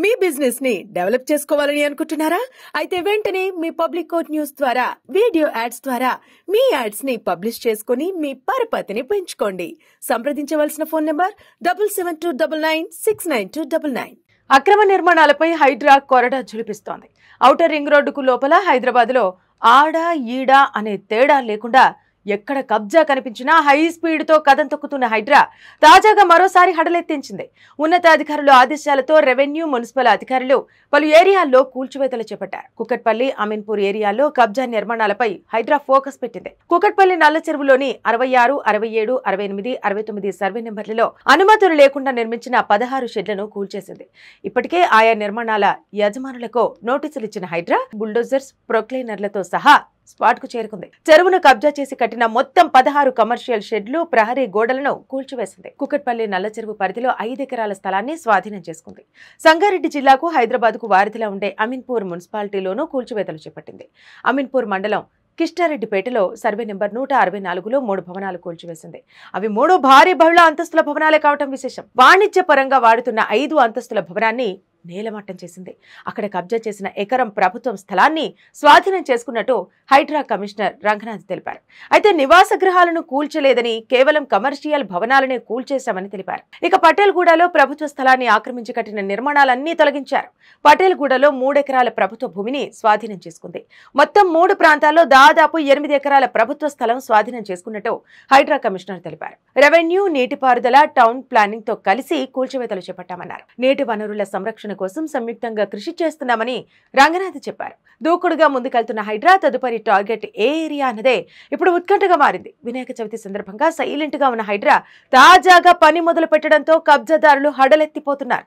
మీ business ని develop చేసుకోవాలని అనుకుంటున్నారా? అయితే వెంటనే మీ పబ్లిక్ కోట్ న్యూస్ ద్వారా వీడియో యాడ్స్ ద్వారా మీ యాడ్స్ ని పబ్లిష్ చేసుకుని మీ పరపతిని పెంచుకోండి. సంప్రదించవలసిన ఫోన్ నంబర్ 7729969299. అక్రమ నిర్మాణాలపై హైడ్రా కొరడా ఝుళిపిస్తోంది. ఔటర్ రింగ్ రోడ్డుకు లోపల హైదరాబాద్లో ఆడ ఈడ అనే తేడా లేకుండా ఎక్కడ కబ్జా కనిపించినా హై స్పీడ్ తో కదం తొక్కుతున్న హైడ్రా తాజాగా మరోసారి హడలెత్తించింది. ఉన్నతాధికారుల ఆదేశాలతో రెవెన్యూ, మున్సిపల్ అధికారులు పలు ఏరియాల్లో కూల్చివేతలు చేపట్టారు. కుకట్పల్లి, అమీన్పూర్ ఏరియాల్లో కబ్జా నిర్మాణాలపై హైడ్రా ఫోకస్ పెట్టింది. కుకట్పల్లి నల్ల చెరువులోని 66, 67, 68, 69 సర్వే నెంబర్లలో అనుమతులు లేకుండా నిర్మించిన 16 షెడ్లను కూల్చేసింది. ఇప్పటికే ఆయా నిర్మాణాల యజమానులకు నోటీసులు ఇచ్చిన హైడ్రా బుల్డోజర్స్, ప్రొక్లైనర్లతో సహా స్పాట్ కు చేరుకుంది. చెరువును కబ్జా చేసి కట్టిన మొత్తం 16 కమర్షియల్ షెడ్లు, ప్రహరీ గోడలను కూల్చివేసింది. కుకట్పల్లి నల్ల చెరువు పరిధిలో 5 ఎకరాల స్థలాన్ని స్వాధీనం చేసుకుంది. సంగారెడ్డి జిల్లాకు, హైదరాబాద్ కు వారధిలా ఉండే అమీన్పూర్ మున్సిపాలిటీలోనూ కూల్చివేతలు చేపట్టింది. అమీన్పూర్ మండలం కిష్టారెడ్డిపేటలో సర్వే నెంబర్ 164లో 3 భవనాలు కూల్చివేసింది. అవి 3 భారీ బహుళ అంతస్తుల భవనాలే కావటం విశేషం. వాణిజ్య పరంగా వాడుతున్న 5 అంతస్తుల భవనాన్ని నేలమట్టం చేసింది. అక్కడ కబ్జా చేసిన ఎకరం ప్రభుత్వం స్థలాన్ని స్వాధీనం చేసుకున్నట్టు హైడ్రా కమిషనర్ రంగనాథ్ తెలిపారు. అయితే నివాస గృహాలను కూల్చలేదని, కేవలం కమర్షియల్ భవనాలనే కూల్చేశామని తెలిపారు. ఇక పటేల్గూడలో ప్రభుత్వ స్థలాన్ని ఆక్రమించి కట్టిన నిర్మాణాలన్నీ తొలగించారు. పటేల్గూడలో 3 ఎకరాల ప్రభుత్వ భూమిని స్వాధీనం చేసుకుంది. మొత్తం 3 ప్రాంతాల్లో దాదాపు 8 ఎకరాల ప్రభుత్వ స్థలం స్వాధీనం చేసుకున్నట్టు హైడ్రా కమిషనర్ తెలిపారు. రెవెన్యూ, నీటిపారుదల, టౌన్ ప్లానింగ్ తో కలిసి కూల్చివేతలు చేపట్టామన్నారు. నీటి వనరుల సంరక్షణ కోసం సంయుక్తంగా కృషి చేస్తున్నామని రంగనాథ్ చెప్పారు. దూకుడుగా ముందుకెళ్తున్న హైడ్రా తదుపరి టార్గెట్ ఏ ఏరియా అన్నదే ఇప్పుడు ఉత్కంఠగా మారింది. వినాయక చవితి సందర్భంగా సైలెంట్ గా ఉన్న హైడ్రా తాజాగా పని మొదలు పెట్టడంతో కబ్జాదారులు హడలెత్తిపోతున్నారు.